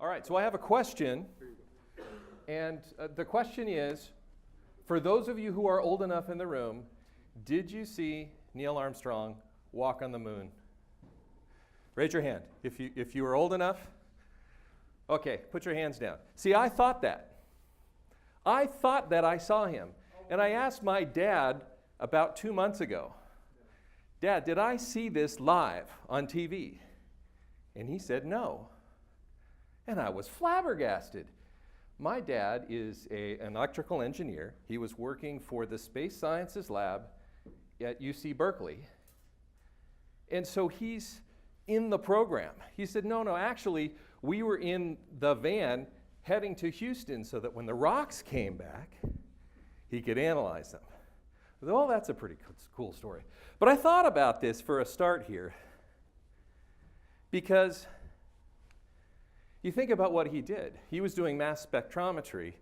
All right, so I have a question, and the question is, for those of you who are old enough in the room, did you see Neil Armstrong walk on the moon? Raise your hand if you were old enough. Okay, put your hands down. See, I thought that. I thought that I saw him. And I asked my dad about 2 months ago, Dad, did I see this live on TV? And he said no. And I was flabbergasted. My dad is an electrical engineer. He was working for the Space Sciences Lab at UC Berkeley. And so he's in the program. He said, no, actually, we were in the van heading to Houston so that when the rocks came back, he could analyze them. Well, that's a pretty cool story. But I thought about this for a start here because you think about what he did. He was doing mass spectrometry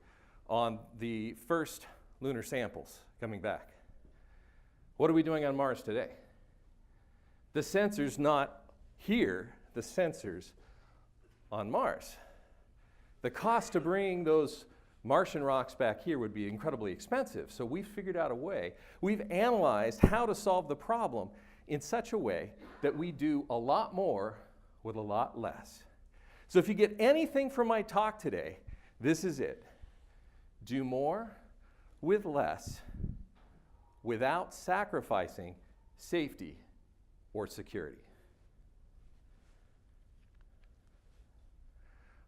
on the first lunar samples coming back. What are we doing on Mars today? The sensor's not here, the sensor's on Mars. The cost to bring those Martian rocks back here would be incredibly expensive. So we've figured out a way. We've analyzed how to solve the problem in such a way that we do a lot more with a lot less. So if you get anything from my talk today, this is it. Do more with less without sacrificing safety or security.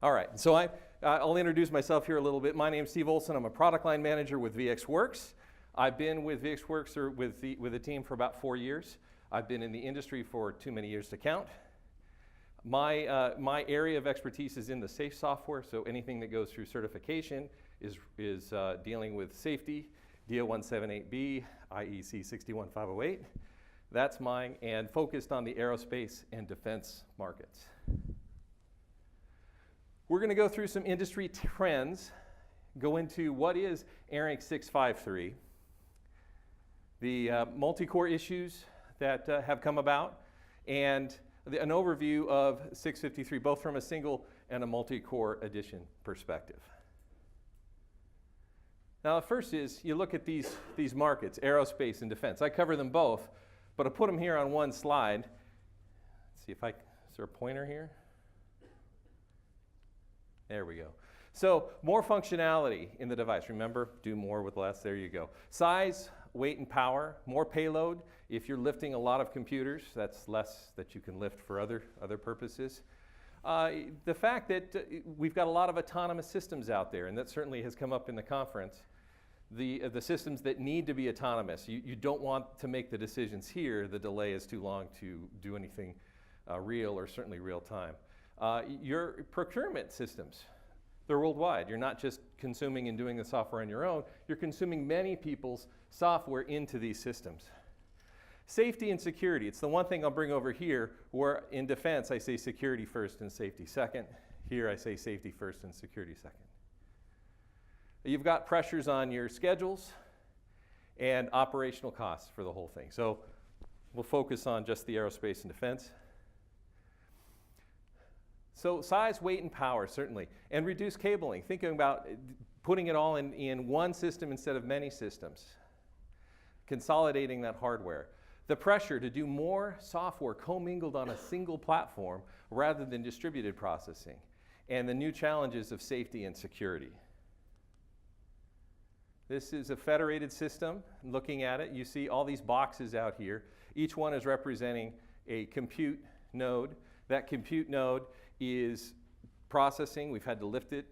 All right, so I'll introduce myself here a little bit. My name's Steve Olsen. I'm a product line manager with VxWorks. I've been with VxWorks or with the team for about 4 years. I've been in the industry for too many years to count. My area of expertise is in the safe software, so anything that goes through certification is dealing with safety, DO 178B, IEC 61508. That's mine, and focused on the aerospace and defense markets. We're going to go through some industry trends, go into what is ARINC 653, the multi-core issues that have come about, and an overview of 653, both from a single and a multi-core edition perspective. Now, the first is you look at these markets, aerospace and defense. I cover them both, but I put them here on one slide. Let's see if is there a pointer here? There we go. So more functionality in the device. Remember, do more with less. There you go. Size, weight, and power. More payload. If you're lifting a lot of computers, that's less that you can lift for other purposes. The fact that we've got a lot of autonomous systems out there, and that certainly has come up in the conference. The systems that need to be autonomous. You don't want to make the decisions here. The delay is too long to do anything real or certainly real time. Your procurement systems, they're worldwide. You're not just consuming and doing the software on your own. You're consuming many people's software into these systems. Safety and security. It's the one thing I'll bring over here where in defense I say security first and safety second. Here I say safety first and security second. You've got pressures on your schedules and operational costs for the whole thing. So we'll focus on just the aerospace and defense. So size, weight, and power, certainly. And reduce cabling. Thinking about putting it all in one system instead of many systems. Consolidating that hardware. The pressure to do more software commingled on a single platform rather than distributed processing. And the new challenges of safety and security. This is a federated system. Looking at it, you see all these boxes out here. Each one is representing a compute node. That compute node is processing. We've had to lift it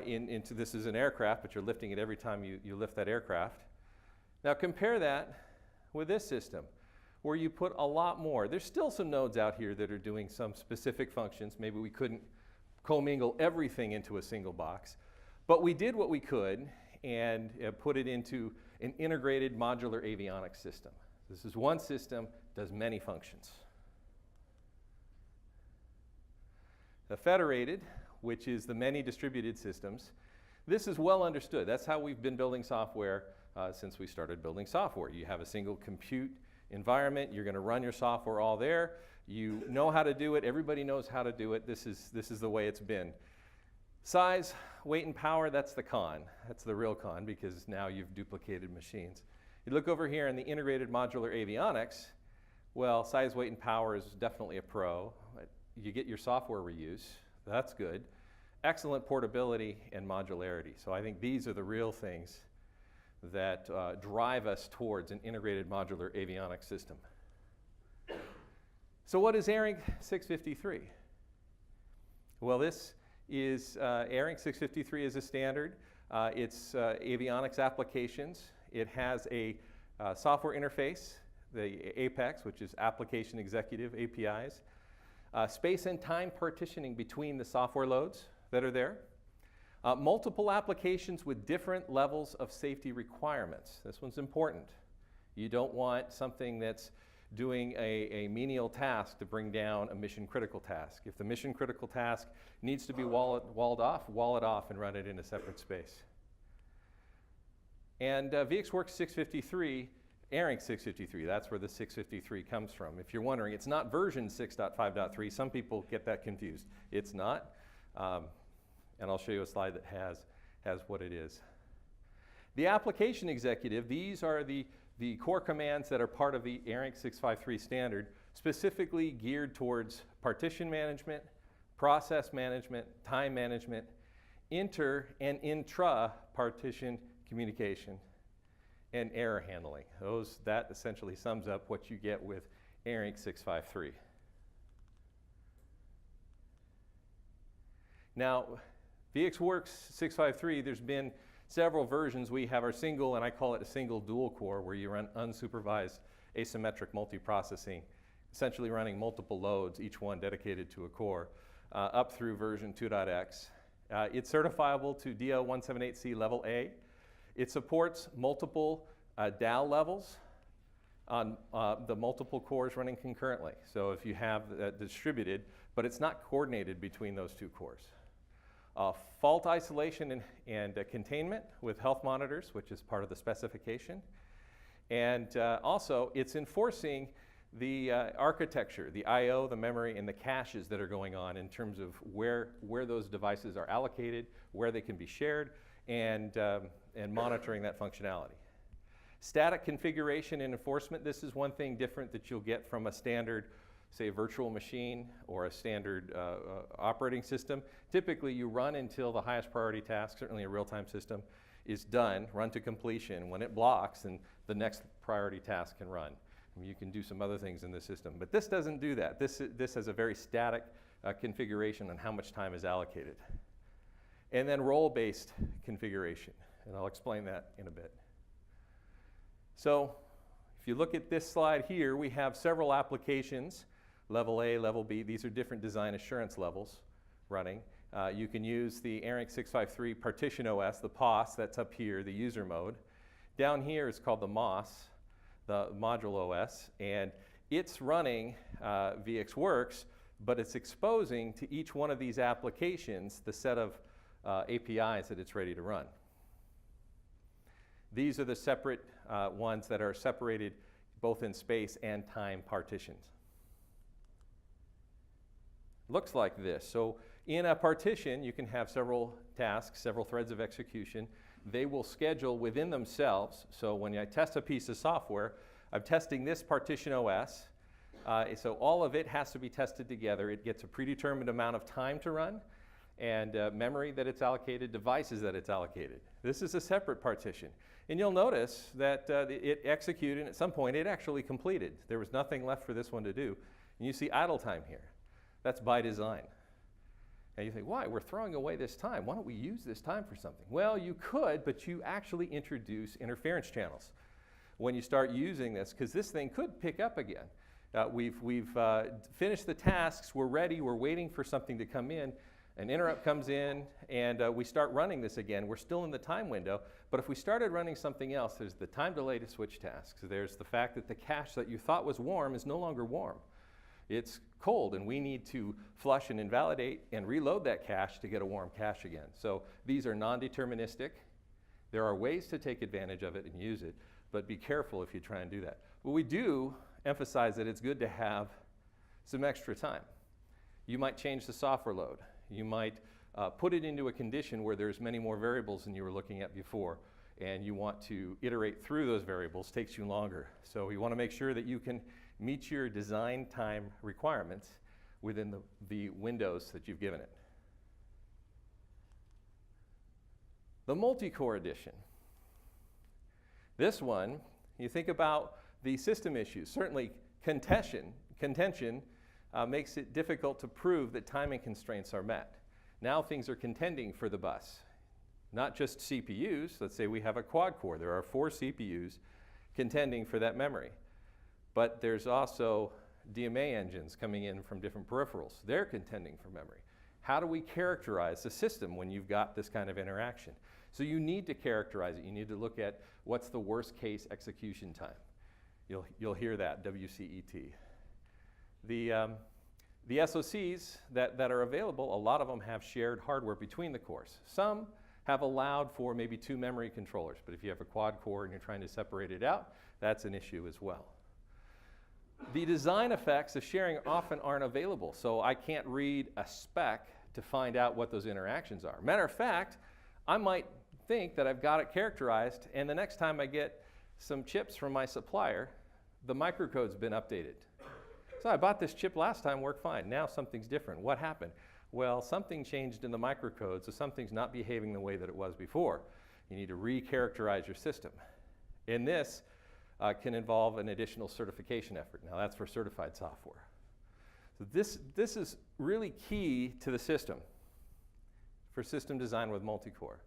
into, this is an aircraft, but you're lifting it every time you lift that aircraft. Now compare that with this system, where you put a lot more. There's still some nodes out here that are doing some specific functions. Maybe we couldn't commingle everything into a single box, but we did what we could and put it into an integrated modular avionics system. This is one system, does many functions. The federated, which is the many distributed systems, this is well understood. That's how we've been building software since we started building software. You have a single compute environment. You're going to run your software all there. You know how to do it. Everybody knows how to do it. This is the way it's been. Size, weight, and power, that's the con. That's the real con, because now you've duplicated machines. You look over here in the integrated modular avionics, well, size, weight, and power is definitely a pro. You get your software reuse. That's good. Excellent portability and modularity. So I think these are the real things that drive us towards an integrated modular avionics system. So what is ARINC 653? Well, this is ARINC 653 is a standard. It's avionics applications. It has a software interface, the APEX, which is Application Executive APIs, space and time partitioning between the software loads that are there, multiple applications with different levels of safety requirements. This one's important. You don't want something that's doing a menial task to bring down a mission-critical task. If the mission-critical task needs to be walled off, wall it off and run it in a separate space. And VxWorks 653, ARINC 653, that's where the 653 comes from. If you're wondering, it's not version 6.5.3. Some people get that confused. It's not. And I'll show you a slide that has what it is. The application executive, these are the core commands that are part of the ARINC 653 standard, specifically geared towards partition management, process management, time management, inter and intra-partition communication, and error handling. That essentially sums up what you get with ARINC 653. Now, VxWorks 653, there's been several versions. We have our single, and I call it a single dual core, where you run unsupervised asymmetric multiprocessing, essentially running multiple loads, each one dedicated to a core, up through version 2.x. It's certifiable to DL178C level A. It supports multiple DAL levels on the multiple cores running concurrently. So if you have distributed, but it's not coordinated between those two cores. Fault isolation and containment with health monitors, which is part of the specification. And also, it's enforcing the architecture, the I/O, the memory, and the caches that are going on in terms of where those devices are allocated, where they can be shared, and monitoring that functionality. Static configuration and enforcement, this is one thing different that you'll get from a standard, say, virtual machine or a standard operating system. Typically, you run until the highest priority task, certainly a real-time system, is done, run to completion. When it blocks, then the next priority task can run. I mean, you can do some other things in the system, but this doesn't do that. This has a very static configuration on how much time is allocated. And then role-based configuration, and I'll explain that in a bit. So if you look at this slide here, we have several applications, level A, level B. These are different design assurance levels running. You can use the ARINC 653 Partition OS, the POS, that's up here, the user mode. Down here is called the MOS, the Module OS, and it's running VxWorks, but it's exposing to each one of these applications the set of APIs that it's ready to run. These are the separate ones that are separated both in space and time partitions. Looks like this. So in a partition, you can have several tasks, several threads of execution. They will schedule within themselves. So when I test a piece of software, I'm testing this Partition OS. So all of it has to be tested together. It gets a predetermined amount of time to run, and memory that it's allocated, devices that it's allocated. This is a separate partition. And you'll notice that it executed, and at some point it actually completed. There was nothing left for this one to do. And you see idle time here. That's by design. And you think, why? We're throwing away this time. Why don't we use this time for something? Well, you could, but you actually introduce interference channels when you start using this, because this thing could pick up again. We've finished the tasks, we're ready, we're waiting for something to come in. An interrupt comes in, and we start running this again. We're still in the time window, but if we started running something else, there's the time delay to switch tasks. There's the fact that the cache that you thought was warm is no longer warm. It's cold, and we need to flush and invalidate and reload that cache to get a warm cache again. So these are non-deterministic. There are ways to take advantage of it and use it, but be careful if you try and do that. But we do emphasize that it's good to have some extra time. You might change the software load. You might put it into a condition where there's many more variables than you were looking at before, and you want to iterate through those variables, takes you longer. So you want to make sure that you can meet your design time requirements within the windows that you've given it. The multi-core edition. This one, you think about the system issues. Certainly contention makes it difficult to prove that timing constraints are met. Now things are contending for the bus. Not just CPUs. Let's say we have a quad core. There are 4 CPUs contending for that memory. But there's also DMA engines coming in from different peripherals. They're contending for memory. How do we characterize the system when you've got this kind of interaction? So you need to characterize it. You need to look at what's the worst case execution time. You'll hear that, WCET. The SoCs that are available, a lot of them have shared hardware between the cores. Some have allowed for maybe 2 memory controllers, but if you have a quad core and you're trying to separate it out, that's an issue as well. The design effects of sharing often aren't available, so I can't read a spec to find out what those interactions are. Matter of fact, I might think that I've got it characterized, and the next time I get some chips from my supplier, the microcode's been updated. So I bought this chip last time, worked fine. Now something's different. What happened? Well, something changed in the microcode, so something's not behaving the way that it was before. You need to re-characterize your system. And this can involve an additional certification effort. Now that's for certified software. So this is really key to the system for system design with multi-core.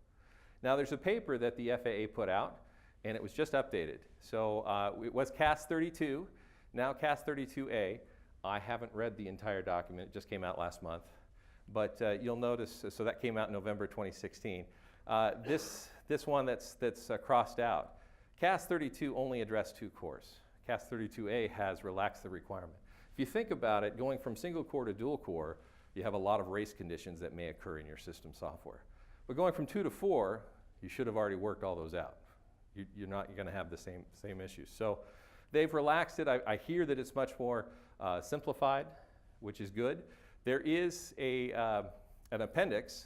Now there's a paper that the FAA put out, and it was just updated. So it was CAS 32, now CAS 32A. I haven't read the entire document, it just came out last month. But you'll notice, so that came out in November 2016. This one that's crossed out, CAS 32 only addressed 2 cores. CAS 32A has relaxed the requirement. If you think about it, going from single core to dual core, you have a lot of race conditions that may occur in your system software. But going from 2 to 4, you should have already worked all those out. You're not going to have the same issues. So they've relaxed it. I hear that it's much more simplified, which is good. There is an appendix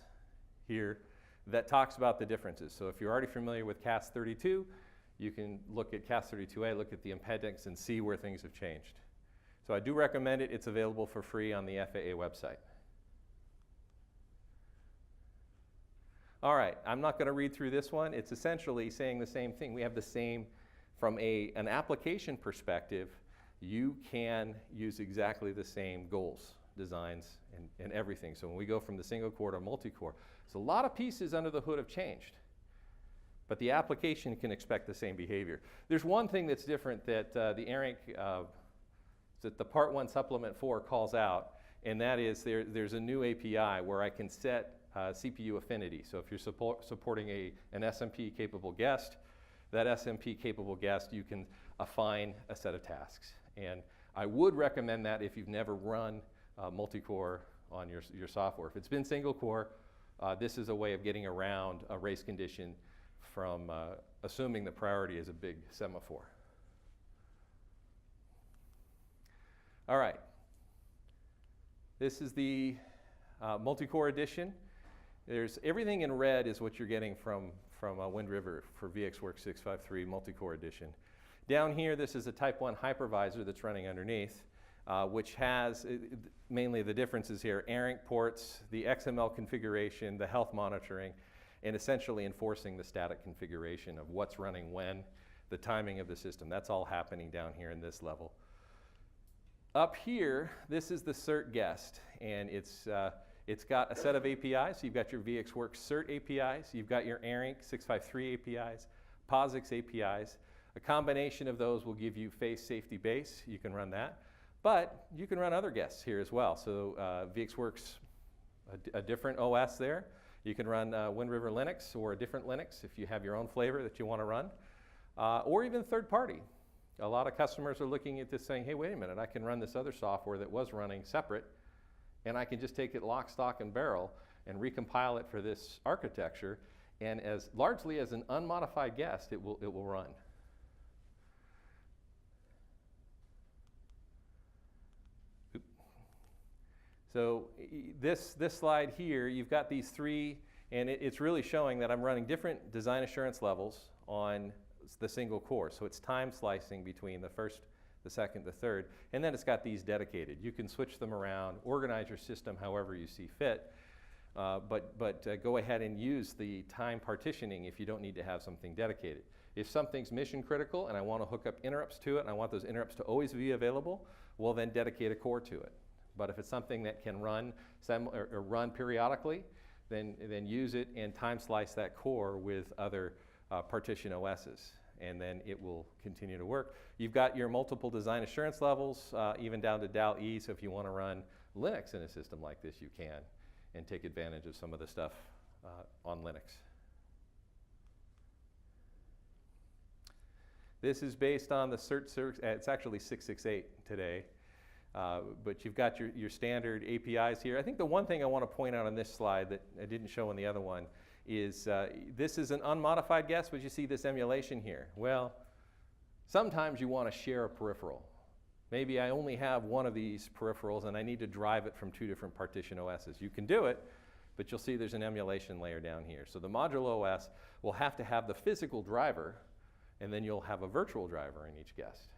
here that talks about the differences. So if you're already familiar with CAS 32, you can look at CAS 32A, look at the appendix, and see where things have changed. So I do recommend it. It's available for free on the FAA website. All right, I'm not going to read through this one. It's essentially saying the same thing. We have the same, from an application perspective, you can use exactly the same goals, designs, and everything. So when we go from the single core to multi-core, so a lot of pieces under the hood have changed. But the application can expect the same behavior. There's one thing that's different that the ARINC, that the Part 1 Supplement 4 calls out, and that is there's a new API where I can set CPU affinity. So if you're supporting an SMP-capable guest, that SMP-capable guest, you can affine a set of tasks. And I would recommend that if you've never run multi-core on your software. If it's been single core, this is a way of getting around a race condition from assuming the priority is a big semaphore. All right. This is the multi-core edition. There's everything in red is what you're getting from Wind River for VxWorks 653 multi-core edition. Down here, this is a Type 1 hypervisor that's running underneath, which has mainly the differences here: ARINC ports, the XML configuration, the health monitoring, and essentially enforcing the static configuration of what's running when, the timing of the system. That's all happening down here in this level. Up here, this is the cert guest, and it's got a set of APIs. So you've got your VxWorks cert APIs, you've got your ARINC 653 APIs, POSIX APIs. A combination of those will give you face safety base. You can run that. But you can run other guests here as well. So VxWorks, a different OS there. You can run Wind River Linux or a different Linux if you have your own flavor that you want to run, or even third party. A lot of customers are looking at this saying, hey, wait a minute, I can run this other software that was running separate, and I can just take it lock, stock, and barrel and recompile it for this architecture, and largely as an unmodified guest, it will run. So this slide here, you've got these three, and it's really showing that I'm running different design assurance levels on the single core. So it's time slicing between the first, the second, the third, and then it's got these dedicated. You can switch them around, organize your system however you see fit, but go ahead and use the time partitioning if you don't need to have something dedicated. If something's mission critical and I want to hook up interrupts to it and I want those interrupts to always be available, well then dedicate a core to it. But if it's something that can run or run periodically, then use it and time slice that core with other Partition OSs, and then it will continue to work. You've got your multiple design assurance levels, even down to DAL-E, so if you want to run Linux in a system like this, you can, and take advantage of some of the stuff on Linux. This is based on the CERT, it's actually 668 today. But you've got your standard APIs here. I think the one thing I want to point out on this slide that I didn't show on the other one is this is an unmodified guess, but you see this emulation here. Well, sometimes you want to share a peripheral. Maybe I only have one of these peripherals and I need to drive it from two different Partition OSs. You can do it, but you'll see there's an emulation layer down here. So the modular OS will have to have the physical driver, and then you'll have a virtual driver in each guest.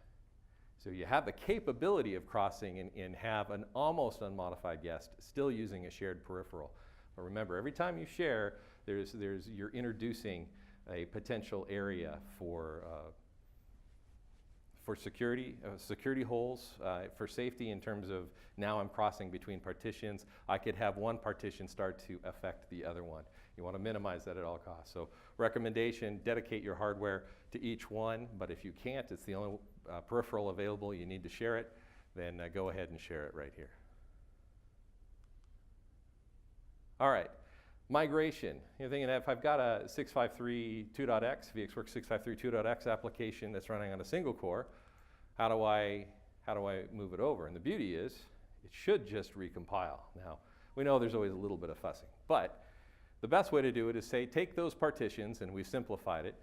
So you have the capability of crossing and have an almost unmodified guest still using a shared peripheral. But remember, every time you share, you're introducing a potential area for security holes, for safety in terms of now I'm crossing between partitions. I could have one partition start to affect the other one. You want to minimize that at all costs. So recommendation, dedicate your hardware to each one, but if you can't, it's the only peripheral available, you need to share it, then go ahead and share it right here. All right, migration. You're thinking that if I've got a 653.2.x, VxWorks 653.2.x application that's running on a single core, how do I move it over? And the beauty is, it should just recompile. Now, we know there's always a little bit of fussing, but the best way to do it is say, take those partitions, and we've simplified it.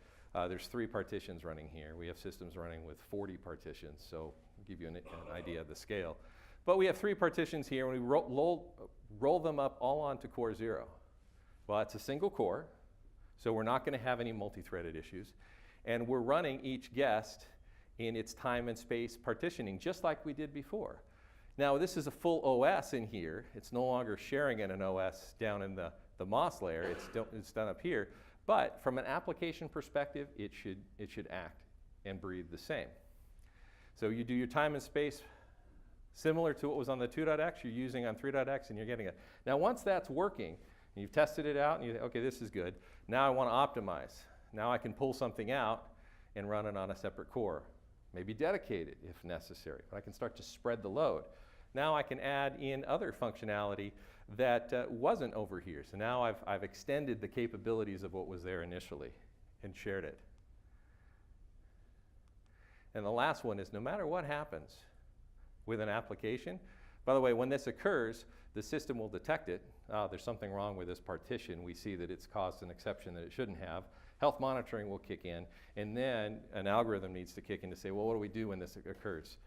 There's 3 partitions running here. We have systems running with 40 partitions, so I'll give you an idea of the scale. But we have 3 partitions here, and we roll them up all onto core 0. Well, it's a single core, so we're not going to have any multi-threaded issues. And we're running each guest in its time and space partitioning, just like we did before. Now, this is a full OS in here. It's no longer sharing in an OS down in the MOS layer. It's done up here. But from an application perspective, it should act and breathe the same. So you do your time and space similar to what was on the 2.x, you're using on 3.x, and you're getting it. Now, once that's working, and you've tested it out, and you think, okay, this is good. Now I want to optimize. Now I can pull something out and run it on a separate core, maybe dedicated if necessary. But I can start to spread the load. Now I can add in other functionality that wasn't over here. So now I've extended the capabilities of what was there initially and shared it. And the last one is, no matter what happens with an application, by the way, when this occurs, the system will detect it. There's something wrong with this partition. We see that it's caused an exception that it shouldn't have. Health monitoring will kick in, and then an algorithm needs to kick in to say, well, what do we do when this occurs?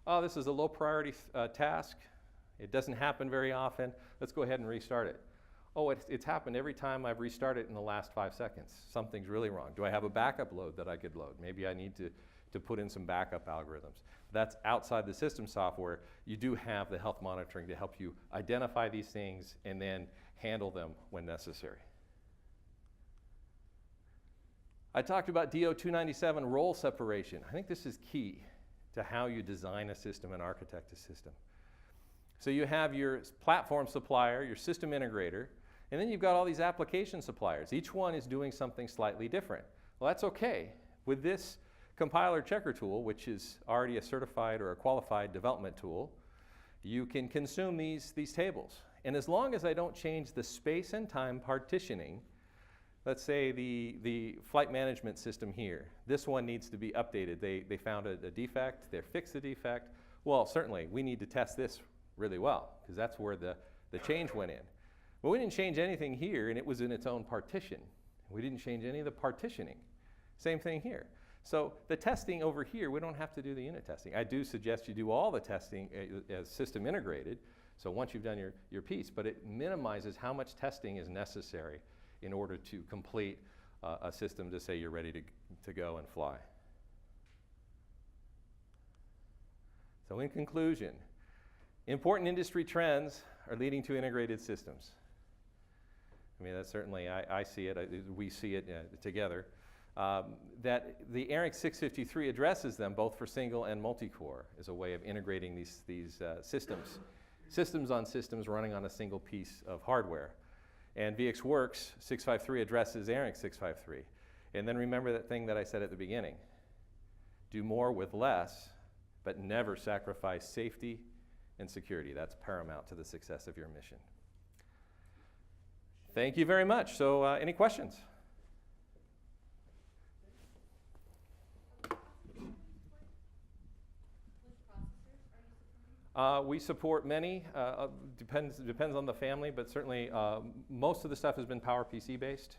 Oh, this is a low priority task. It doesn't happen very often. Let's go ahead and restart it. Oh, it's happened every time I've restarted it in the last 5 seconds. Something's really wrong. Do I have a backup load that I could load? Maybe I need to put in some backup algorithms. That's outside the system software. You do have the health monitoring to help you identify these things and then handle them when necessary. I talked about DO297 role separation. I think this is key to how you design a system and architect a system. So you have your platform supplier, your system integrator, and then you've got all these application suppliers. Each one is doing something slightly different. Well, that's okay. With this compiler checker tool, which is already a certified or a qualified development tool, you can consume these tables. And as long as I don't change the space and time partitioning, let's say the flight management system here, this one needs to be updated. They found a defect, they fixed the defect. Well, certainly we need to test this really well, because that's where the change went in. But we didn't change anything here, and it was in its own partition. We didn't change any of the partitioning. Same thing here. So the testing over here, we don't have to do the unit testing. I do suggest you do all the testing as system integrated, So once you've done your piece, but it minimizes how much testing is necessary in order to complete a system to say you're ready to go and fly. So in conclusion, important industry trends are leading to integrated systems. I mean, that's certainly, I see it, we see it together. That the ARINC 653 addresses them both for single and multi-core as a way of integrating these systems on systems running on a single piece of hardware. And VxWorks 653 addresses ARINC 653. And then remember that thing that I said at the beginning. Do more with less, but never sacrifice safety and security. That's paramount to the success of your mission. Thank you very much. So any questions? We support many, depends on the family, but certainly most of the stuff has been PowerPC based.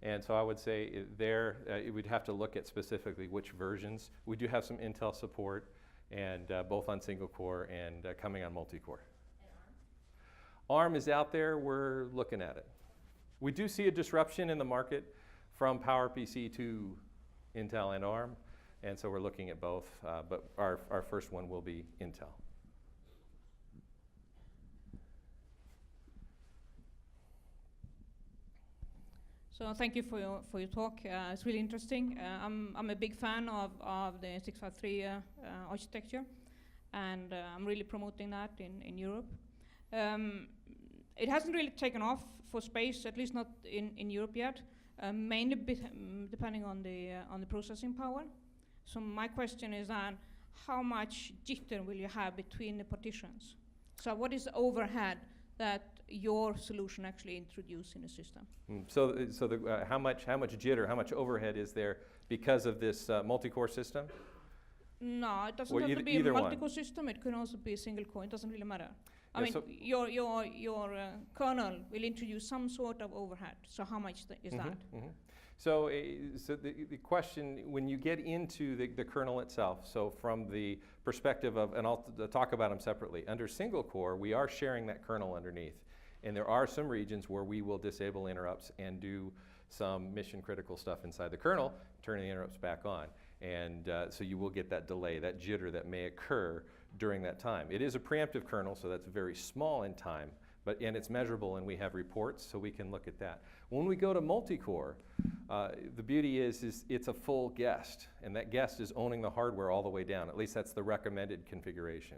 And so I would say we'd have to look at specifically which versions. We do have some Intel support, and both on single core and coming on multi-core. And ARM is out there, we're looking at it. We do see a disruption in the market from PowerPC to Intel and ARM. And so we're looking at both, but our first one will be Intel. So thank you for your talk. It's really interesting. I'm a big fan of the 653 architecture, and I'm really promoting that in Europe. It hasn't really taken off for space, at least not in Europe yet, mainly depending on the processing power. So my question is then, how much jitter will you have between the partitions? So what is the overhead that your solution actually introduces in the system? So how much jitter, how much overhead is there because of this multi-core system? No, it doesn't have to be a multi-core system. It can also be a single core. It doesn't really matter. I mean, so your kernel will introduce some sort of overhead. So how much is that? Mm-hmm. So the question, when you get into the kernel itself, so from the perspective of, and I'll talk about them separately, under single core, we are sharing that kernel underneath. And there are some regions where we will disable interrupts and do some mission critical stuff inside the kernel, turning the interrupts back on. And so you will get that delay, that jitter that may occur during that time. It is a preemptive kernel, so that's very small in time, and it's measurable, and we have reports, so we can look at that. When we go to multi-core, the beauty is it's a full guest, and that guest is owning the hardware all the way down. At least that's the recommended configuration.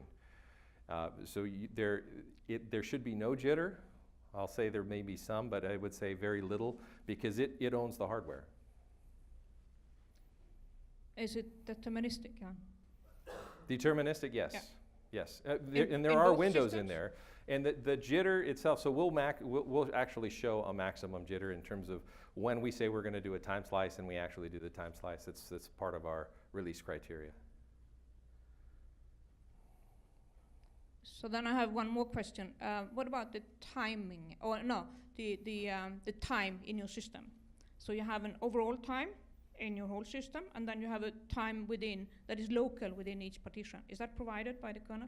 So there should be no jitter. I'll say there may be some, but I would say very little, because it owns the hardware. Is it deterministic? Deterministic, yes. Yeah. Yes. And there are windows in there. And the jitter itself, so we'll actually show a maximum jitter in terms of when we say we're going to do a time slice and we actually do the time slice. That's part of our release criteria. So then I have one more question. What about the timing, or no, the time in your system? So you have an overall time in your whole system, and then you have a time within that is local within each partition. Is that provided by the kernel?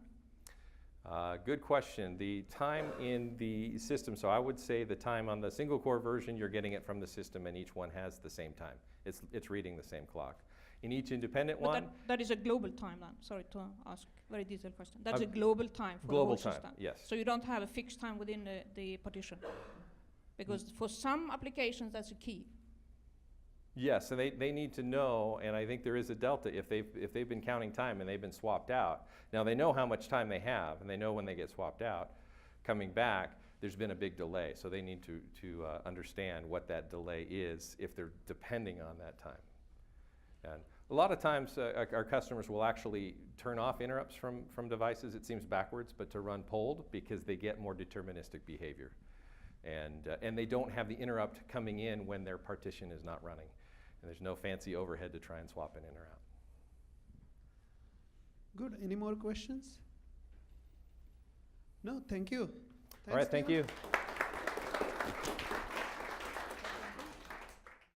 Good question. The time in the system, so I would say the time on the single core version, you're getting it from the system, and each one has the same time. It's reading the same clock. In each independent one. That is a global time then. Sorry to ask a very detailed question. That's a global time for the whole system. Yes. So you don't have a fixed time within the partition, because for some applications that's a key. Yes, and they need to know, and I think there is a delta if they've been counting time and they've been swapped out. Now they know how much time they have, and they know when they get swapped out. Coming back, there's been a big delay, so they need to understand what that delay is if they're depending on that time. And a lot of times our customers will actually turn off interrupts from devices. It seems backwards, but to run polled, because they get more deterministic behavior. And they don't have the interrupt coming in when their partition is not running. And there's no fancy overhead to try and swap an in or out. Good. Any more questions? No, thank you. All right, thank you.